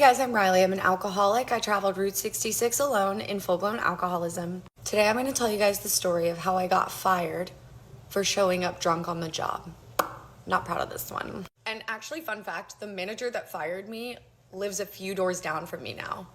guys, I'm Riley. I'm an alcoholic. I traveled Route 66 alone in full-blown alcoholism. Today I'm going to tell you guys the story of how I got fired for showing up drunk on the job. Not proud of this one. And actually, fun fact, the manager that fired me lives a few doors down from me now.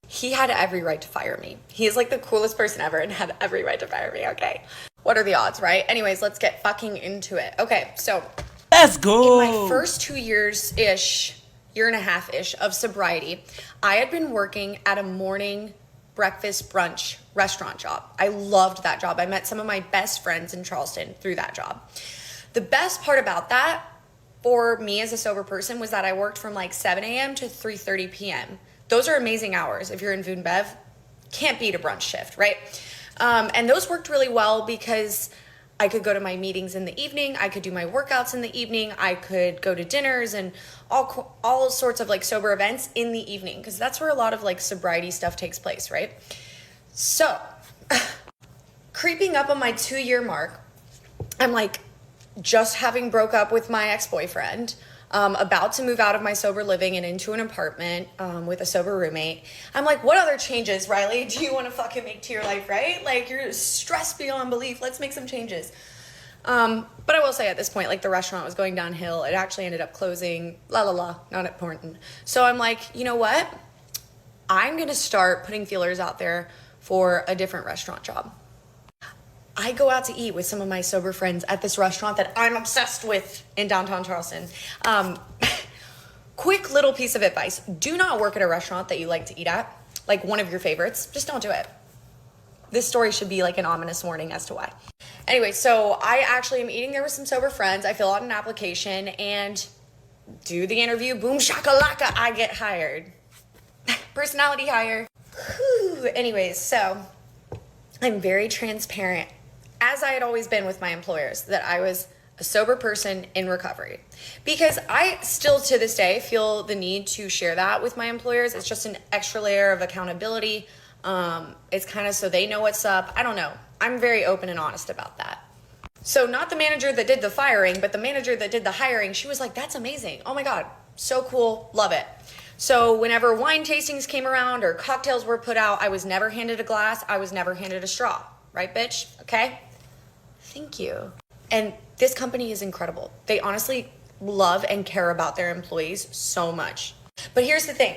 He had every right to fire me. He is like the coolest person ever and had every right to fire me, okay? What are the odds, right? Anyways, let's get fucking into it. Okay, so let's go. In my first 2 years-ish, year and a half-ish of sobriety, I had been working at a morning breakfast brunch restaurant job. I loved that job. I met some of my best friends in Charleston through that job. The best part about that for me as a sober person was that I worked from like 7 a.m. to 3:30 p.m. Those are amazing hours. If you're in food and bev, can't beat a brunch shift, right? And those worked really well because I could go to my meetings in the evening. I could do my workouts in the evening. I could go to dinners and all sorts of like sober events in the evening because that's where a lot of like sobriety stuff takes place, right? So creeping up on my 2-year mark, I'm like just having broke up with my ex-boyfriend, about to move out of my sober living and into an apartment with a sober roommate. I'm like, what other changes, Riley, do you want to fucking make to your life, right? Like, you're stressed beyond belief. Let's make some changes. But I will say at this point, like, the restaurant was going downhill. It actually ended up closing. Not important. So I'm like, you know what? I'm going to start putting feelers out there for a different restaurant job. I go out to eat with some of my sober friends at this restaurant that I'm obsessed with in downtown Charleston. Quick little piece of advice. Do not work at a restaurant that you like to eat at, like one of your favorites. Just don't do it. This story should be like an ominous warning as to why. Anyway, so I actually am eating there with some sober friends. I fill out an application and do the interview. Boom shakalaka, I get hired. Personality hire. Whew. Anyways, so I'm very transparent, as I had always been with my employers, that I was a sober person in recovery. Because I still to this day feel the need to share that with my employers. It's just an extra layer of accountability. It's kind of so they know what's up. I don't know. I'm very open and honest about that. So not the manager that did the firing, but the manager that did the hiring, she was like, that's amazing. Oh my God, so cool, love it. So whenever wine tastings came around or cocktails were put out, I was never handed a glass. I was never handed a straw. Right, bitch? Okay? Thank you. And this company is incredible. They honestly love and care about their employees so much. But here's the thing.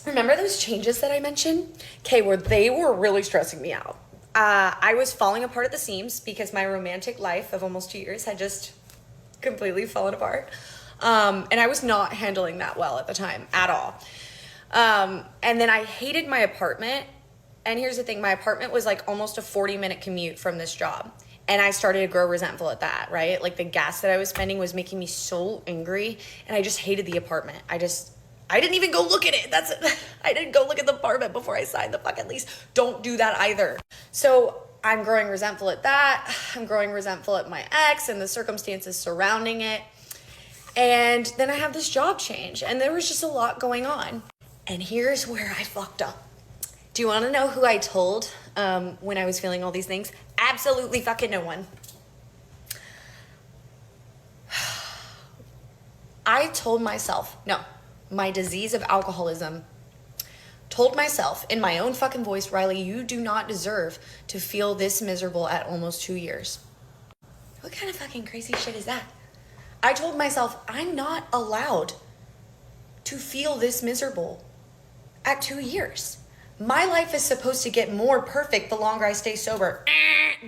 Remember those changes that I mentioned? Okay, where they were really stressing me out. I was falling apart at the seams because my romantic life of almost 2 years had just completely fallen apart. And I was not handling that well at the time at all. And then I hated my apartment. And here's the thing, my apartment was like almost a 40-minute commute from this job. And I started to grow resentful at that, right? Like the gas that I was spending was making me so angry. And I just hated the apartment. I didn't even go look at it. I didn't go look at the apartment before I signed the fucking lease. Don't do that either. So I'm growing resentful at that. I'm growing resentful at my ex and the circumstances surrounding it. And then I have this job change. And there was just a lot going on. And here's where I fucked up. Do you want to know who I told when I was feeling all these things? Absolutely fucking no one. I told myself, no, my disease of alcoholism, told myself in my own fucking voice, Riley, you do not deserve to feel this miserable at almost 2 years. What kind of fucking crazy shit is that? I told myself, I'm not allowed to feel this miserable at 2 years. My life is supposed to get more perfect the longer I stay sober.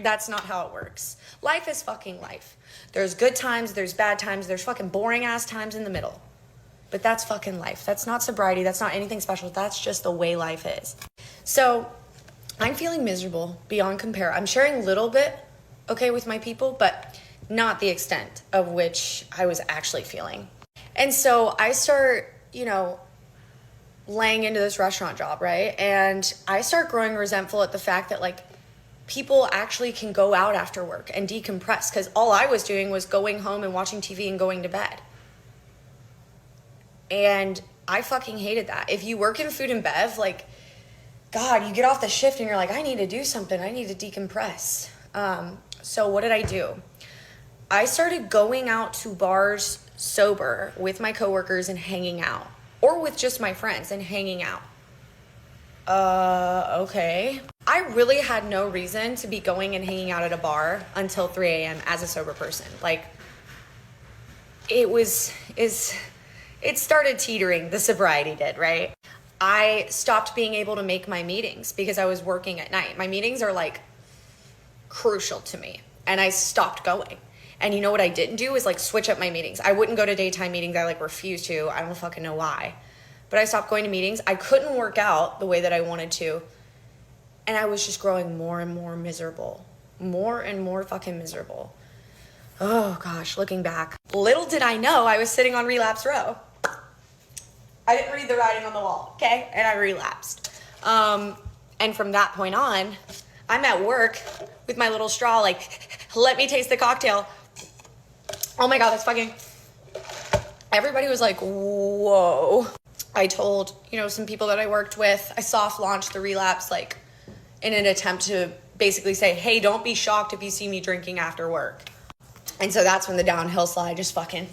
That's not how it works. Life is fucking life. There's good times, there's bad times, there's fucking boring ass times in the middle. But that's fucking life. That's not sobriety, that's not anything special. That's just the way life is. So I'm feeling miserable beyond compare. I'm sharing a little bit, okay, with my people, but not the extent of which I was actually feeling. And so I start, laying into this restaurant job, right? And I start growing resentful at the fact that like people actually can go out after work and decompress, because all I was doing was going home and watching TV and going to bed. And I fucking hated that. If you work in food and bev, like, God, you get off the shift and you're like, I need to do something. I need to decompress. So what did I do? I started going out to bars sober with my coworkers and hanging out. or with just my friends and hanging out. Okay. I really had no reason to be going and hanging out at a bar until 3 a.m. as a sober person. Like, it started teetering, the sobriety did, right? I stopped being able to make my meetings because I was working at night. My meetings are like crucial to me, and I stopped going. And you know what I didn't do is like switch up my meetings. I wouldn't go to daytime meetings. I like refused to. I don't fucking know why. But I stopped going to meetings. I couldn't work out the way that I wanted to. And I was just growing more and more miserable. More and more fucking miserable. Oh gosh, looking back. Little did I know I was sitting on relapse row. I didn't read the writing on the wall, okay? And I relapsed. And from that point on, I'm at work with my little straw, like, let me taste the cocktail. Oh my God, that's fucking... Everybody was like, whoa. I told, some people that I worked with, I soft launched the relapse, like, in an attempt to basically say, hey, don't be shocked if you see me drinking after work. And so that's when the downhill slide just fucking...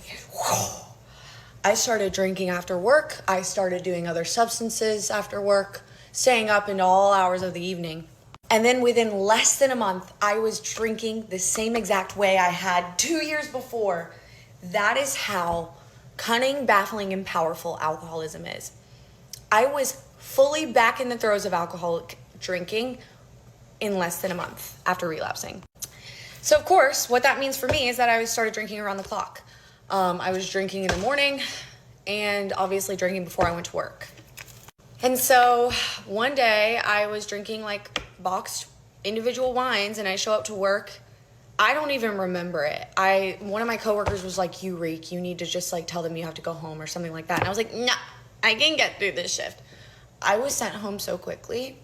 I started drinking after work. I started doing other substances after work, staying up into all hours of the evening. And then within less than a month, I was drinking the same exact way I had 2 years before. That is how cunning, baffling, and powerful alcoholism is. I was fully back in the throes of alcoholic drinking in less than a month after relapsing. So of course, what that means for me is that I started drinking around the clock. I was drinking in the morning and obviously drinking before I went to work. And so one day I was drinking like boxed individual wines and I show up to work. I don't even remember it. One of my coworkers was like, you reek, you need to just like tell them you have to go home or something like that. And I was like, nah, I can get through this shift. I was sent home so quickly.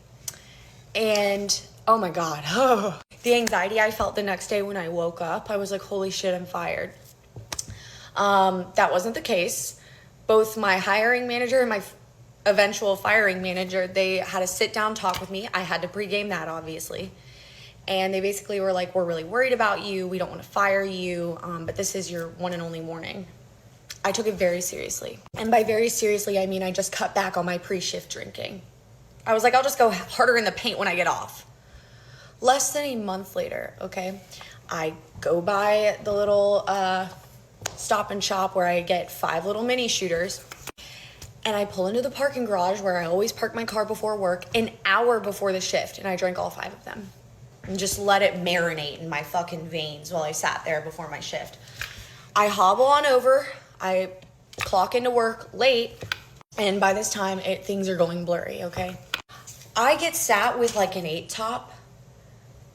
And oh my God, the anxiety I felt the next day when I woke up, I was like, holy shit, I'm fired. That wasn't the case. Both my hiring manager and my eventual firing manager, they had a sit down talk with me. I had to pregame that, obviously. And they basically were like, we're really worried about you. We don't want to fire you, but this is your one and only warning. I took it very seriously. And by very seriously, I mean I just cut back on my pre-shift drinking. I was like, I'll just go harder in the paint when I get off. Less than a month later, okay, I go by the little Stop and Shop where I get 5 little mini shooters, and I pull into the parking garage where I always park my car before work an hour before the shift, and I drank all 5 of them and just let it marinate in my fucking veins while I sat there before my shift. I hobble on over, I clock into work late, and by this time things are going blurry, okay? I get sat with like an 8 top.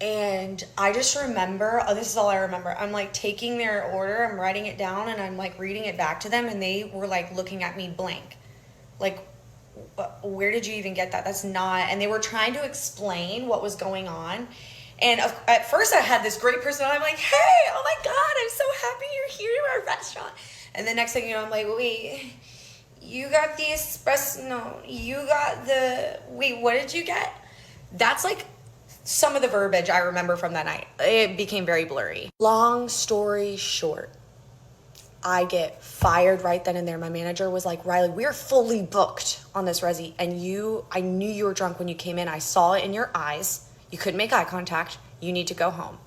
And I just remember, this is all I remember. I'm like taking their order, I'm writing it down, and I'm like reading it back to them, and they were like looking at me blank. Like, where did you even get that? That's not, and they were trying to explain what was going on. And at first I had this great personality. I'm like, hey, oh my God, I'm so happy you're here to our restaurant. And the next thing you know, I'm like, wait, you got the espresso, no, you got the, wait, what did you get? That's like some of the verbiage I remember from that night. It became very blurry. Long story short, I get fired right then and there. My manager was like, Riley, we're fully booked on this resi, and I knew you were drunk when you came in. I saw it in your eyes. You couldn't make eye contact. You need to go home.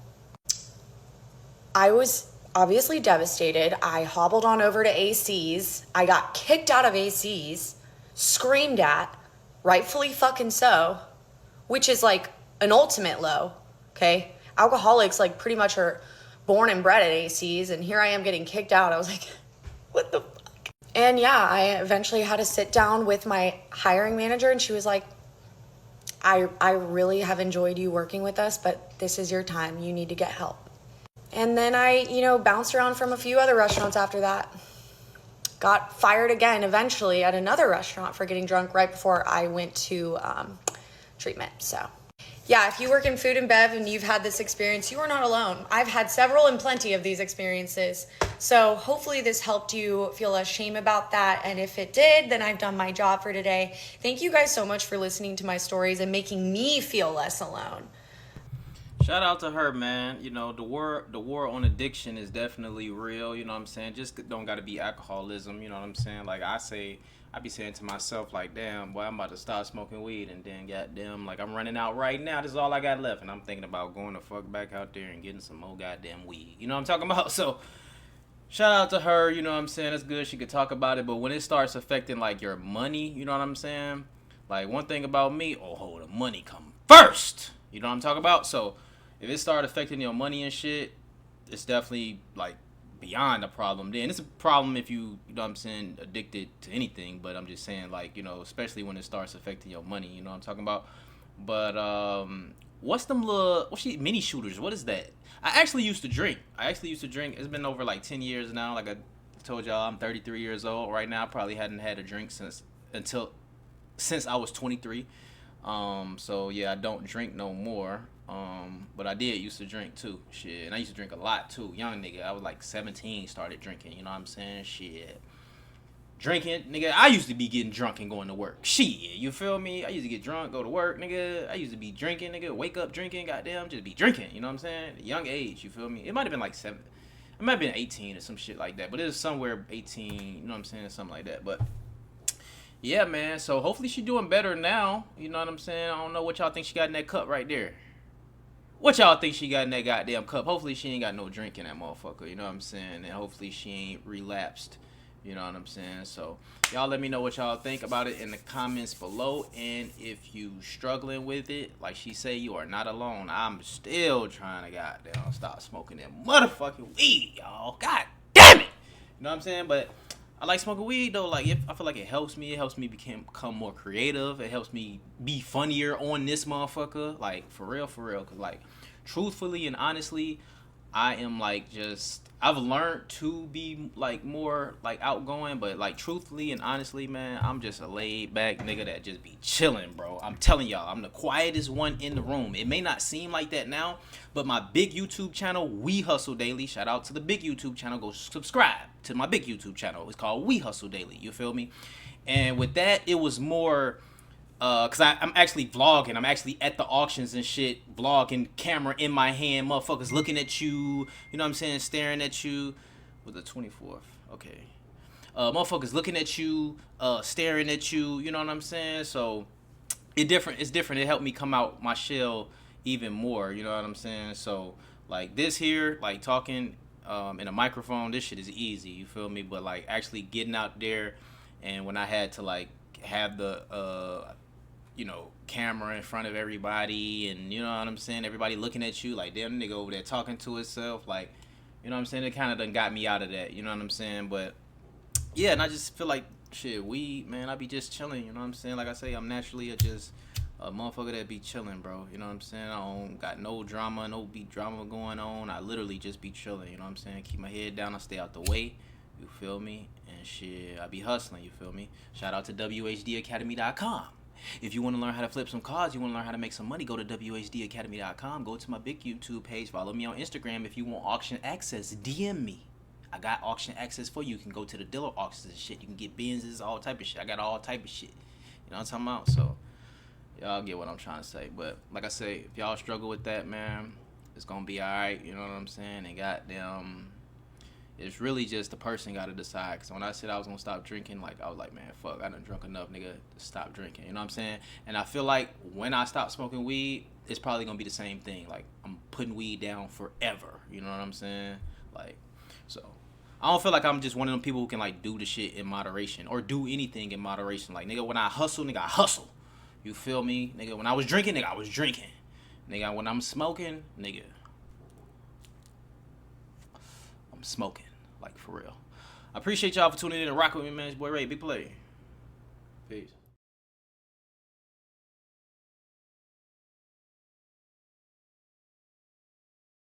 I was obviously devastated. I hobbled on over to AC's. I got kicked out of AC's, screamed at, rightfully fucking so, which is like an ultimate low, okay? Alcoholics like pretty much are born and bred at AC's, and here I am getting kicked out. I was like, what the fuck? And yeah, I eventually had to sit down with my hiring manager, and she was like, I really have enjoyed you working with us, but this is your time. You need to get help. And then I, bounced around from a few other restaurants after that. Got fired again eventually at another restaurant for getting drunk right before I went to treatment, so. Yeah, if you work in food and bev and you've had this experience, you are not alone. I've had several and plenty of these experiences. So hopefully this helped you feel less shame about that. And if it did, then I've done my job for today. Thank you guys so much for listening to my stories and making me feel less alone. Shout out to her, man. The war on addiction is definitely real. You know what I'm saying? Just don't got to be alcoholism. You know what I'm saying? Like I I be saying to myself like, damn, boy, I'm about to start smoking weed, and then goddamn, like I'm running out right now. This is all I got left, and I'm thinking about going the fuck back out there and getting some more goddamn weed. You know what I'm talking about? So shout out to her. You know what I'm saying? That's good. She could talk about it, but when it starts affecting like your money, you know what I'm saying? Like one thing about me, oh, the money come first. You know what I'm talking about? So if it start affecting your money and shit, it's definitely like beyond a problem. Then it's a problem if you know what I'm saying, addicted to anything. But I'm just saying, like, you know, especially when it starts affecting your money. You know what I'm talking about? But what's them little mini shooters? What is that? I actually used to drink. It's been over like 10 years now. Like I told y'all, I'm 33 years old right now. I probably hadn't had a drink since I was 23. So yeah, I don't drink no more. But I did used to drink too. Shit. And I used to drink a lot too. Young nigga. I was like 17, started drinking, you know what I'm saying? Shit. Drinking, nigga, I used to be getting drunk and going to work. Shit, you feel me? I used to get drunk, go to work, nigga. I used to be drinking, nigga, wake up drinking, goddamn, just be drinking, you know what I'm saying? Young age, you feel me? It might have been like 7. It might have been 18 or some shit like that. But it was somewhere 18, you know what I'm saying? Something like that. But yeah, man. So hopefully she doing better now. You know what I'm saying? I don't know what y'all think she got in that cup right there. What y'all think she got in that goddamn cup? Hopefully she ain't got no drink in that motherfucker. You know what I'm saying? And hopefully she ain't relapsed. You know what I'm saying? So y'all let me know what y'all think about it in the comments below. And if you struggling with it, like she say, you are not alone. I'm still trying to goddamn stop smoking that motherfucking weed, y'all. God damn it. You know what I'm saying? But I like smoking weed though. Like I feel like it helps me. It helps me become more creative. It helps me be funnier on this motherfucker. Like for real. Cause like truthfully and honestly, I am like I've learned to be like more like outgoing, but like truthfully and honestly, man, I'm just a laid back nigga that just be chilling, bro. I'm telling y'all, I'm the quietest one in the room. It may not seem like that now, but my big YouTube channel, We Hustle Daily, shout out to the big YouTube channel, go subscribe to my big YouTube channel. It's called We Hustle Daily, you feel me? And with that, it was more cause I'm actually vlogging. I'm actually at the auctions and shit, vlogging, camera in my hand, motherfuckers looking at you, you know what I'm saying, staring at you. With the 24th, okay. Motherfuckers looking at you, staring at you, you know what I'm saying? So it's different. It helped me come out my shell even more, you know what I'm saying? So like this here, like talking in a microphone, this shit is easy, you feel me? But like actually getting out there, and when I had to like have the camera in front of everybody, and you know what I'm saying, everybody looking at you like, damn, nigga over there talking to himself, like, you know what I'm saying, it kind of done got me out of that, you know what I'm saying? But yeah, and I just feel like shit, weed, man, I be just chilling, you know what I'm saying? Like I say, I'm naturally a motherfucker that be chilling, bro, you know what I'm saying? I don't got no drama going on. I literally just be chilling, you know what I'm saying? Keep my head down, I stay out the way, you feel me? And shit, I be hustling, you feel me? Shout out to wehustledaily.com. If you want to learn how to flip some cards, you want to learn how to make some money, go to wehustledaily.com. Go to my big YouTube page. Follow me on Instagram. If you want auction access, DM me. I got auction access for you. You can go to the dealer auctions and shit. You can get Benzes, all type of shit. I got all type of shit. You know what I'm talking about? So, y'all get what I'm trying to say. But, like I say, if y'all struggle with that, man, it's going to be alright. You know what I'm saying? And goddamn, it's really just the person got to decide. Because when I said I was going to stop drinking, like, I was like, man, fuck, I done drunk enough, nigga, to stop drinking. You know what I'm saying? And I feel like when I stop smoking weed, it's probably going to be the same thing. Like, I'm putting weed down forever. You know what I'm saying? Like, so I don't feel like I'm just one of them people who can, like, do the shit in moderation or do anything in moderation. Like, nigga, when I hustle, nigga, I hustle. You feel me? Nigga, when I was drinking, nigga, I was drinking. Nigga, when I'm smoking, nigga, I'm smoking, like, for real. I appreciate y'all for tuning in and rocking with me, man. It's boy Ray, big play. Peace.